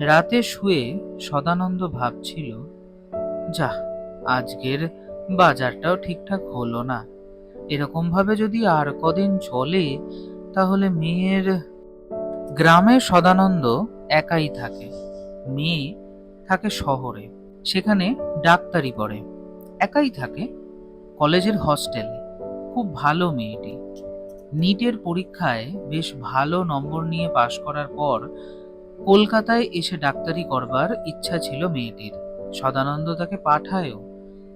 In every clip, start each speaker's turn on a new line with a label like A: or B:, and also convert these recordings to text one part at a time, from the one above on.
A: রাতে শুয়ে সদানন্দ ভাবছিল, যাহ, আজকের বাজারটাও ঠিকঠাক হলো না। এরকম ভাবে যদি আর কদিন চলে তাহলে মেয়ের গ্রামে সদানন্দ একাই থাকে। মেয়ে থাকে শহরে, সেখানে ডাক্তারি পড়ে। একাই থাকে কলেজের হস্টেলে। খুব ভালো মেয়েটি। নিটের পরীক্ষায় বেশ ভালো নম্বর নিয়ে পাশ করার পর কলকাতায় এসে ডাক্তারি করবার ইচ্ছা ছিল মেয়েটির। সদানন্দ তাকে পাঠায়ও।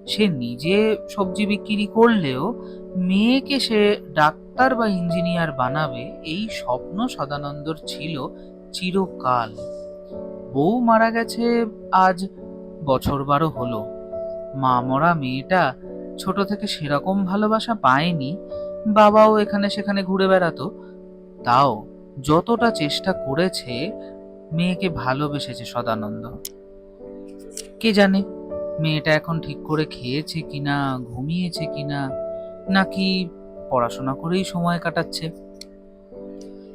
A: সে নিজে সবজি বিক্রি করলেও মেয়েকে সে ডাক্তার বা ইঞ্জিনিয়ার বানাবে, এই স্বপ্ন সদানন্দর ছিল চিরকাল। বউ মারা গেছে আজ বছর 12 হলো। মা মরা মেয়েটা ছোট থেকে সেরকম ভালোবাসা পায়নি। বাবাও এখানে সেখানে ঘুরে বেড়াতো। তাও যতটা চেষ্টা করেছে মেয়েকে ভালোবেসেছে সদানন্দ। কে জানে মেয়েটা এখন ঠিক করে খেয়েছে কিনা, ঘুমিয়েছে কিনা, নাকি পড়াশোনা করেই সময় কাটাচ্ছে।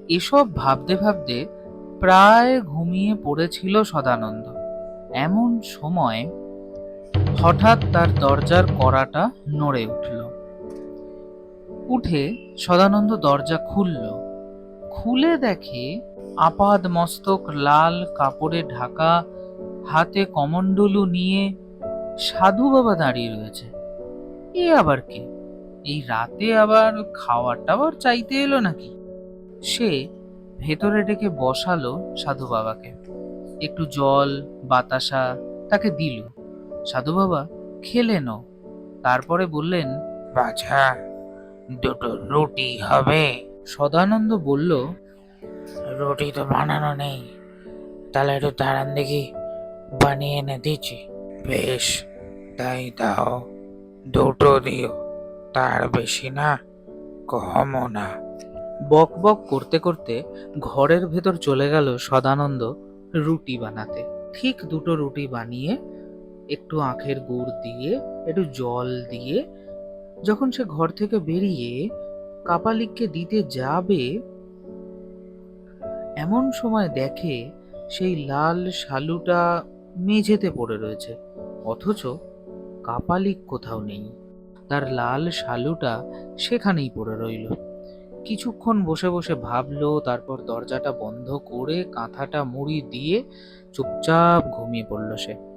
A: এসব ভাবতে ভাবতে প্রায় ঘুমিয়ে পড়েছিল সদানন্দ। এমন সময় হঠাৎ তার দরজার কড়াটা নড়ে উঠল। উঠে সদানন্দ দরজা খুলল। খুলে দেখে আপাদ মস্তক লাল কাপড়ে ঢাকা, হাতে কমণ্ডলু নিয়ে সাধু বাবা দাঁড়িয়ে রয়েছে। এ আবার কে? এই রাতে আবার খাবার টাবার চাইতে এলো নাকি? সে ভেতরে ডেকে বসালো সাধু বাবাকে। একটু জল বাতাসা তাকে দিল। সাধু বাবা খেলেনও। তারপরে বললেন,
B: বাছা, দুটো রুটি হবে?
A: সদানন্দ বলল,
B: রুটি তো বানানো নেই, তাহলে একটু দাঁড়ান দেখি, বানিয়ে এনে দিচ্ছি। বেশ, তাই দাও, দুটো দিও, তার বেশি না, কমও না।
A: বক বক করতে করতে ঘরের ভেতর চলে গেল সদানন্দ রুটি বানাতে। ঠিক দুটো রুটি বানিয়ে একটু আখের গুড় দিয়ে একটু জল দিয়ে যখন সে ঘর থেকে বেরিয়ে কাপালিককে দিতে যাবে, এমন সময় দেখে সেই লাল শালুটা মেঝেতে পড়ে রয়েছে, অথচ কাপালিক কোথাও নেই। তার লাল শালুটা সেখানেই পড়ে রইল। কিছুক্ষণ বসে বসে ভাবলো, তারপর দরজাটা বন্ধ করে কাঁথাটা মুড়ি দিয়ে চুপচাপ ঘুমিয়ে পড়ল সে।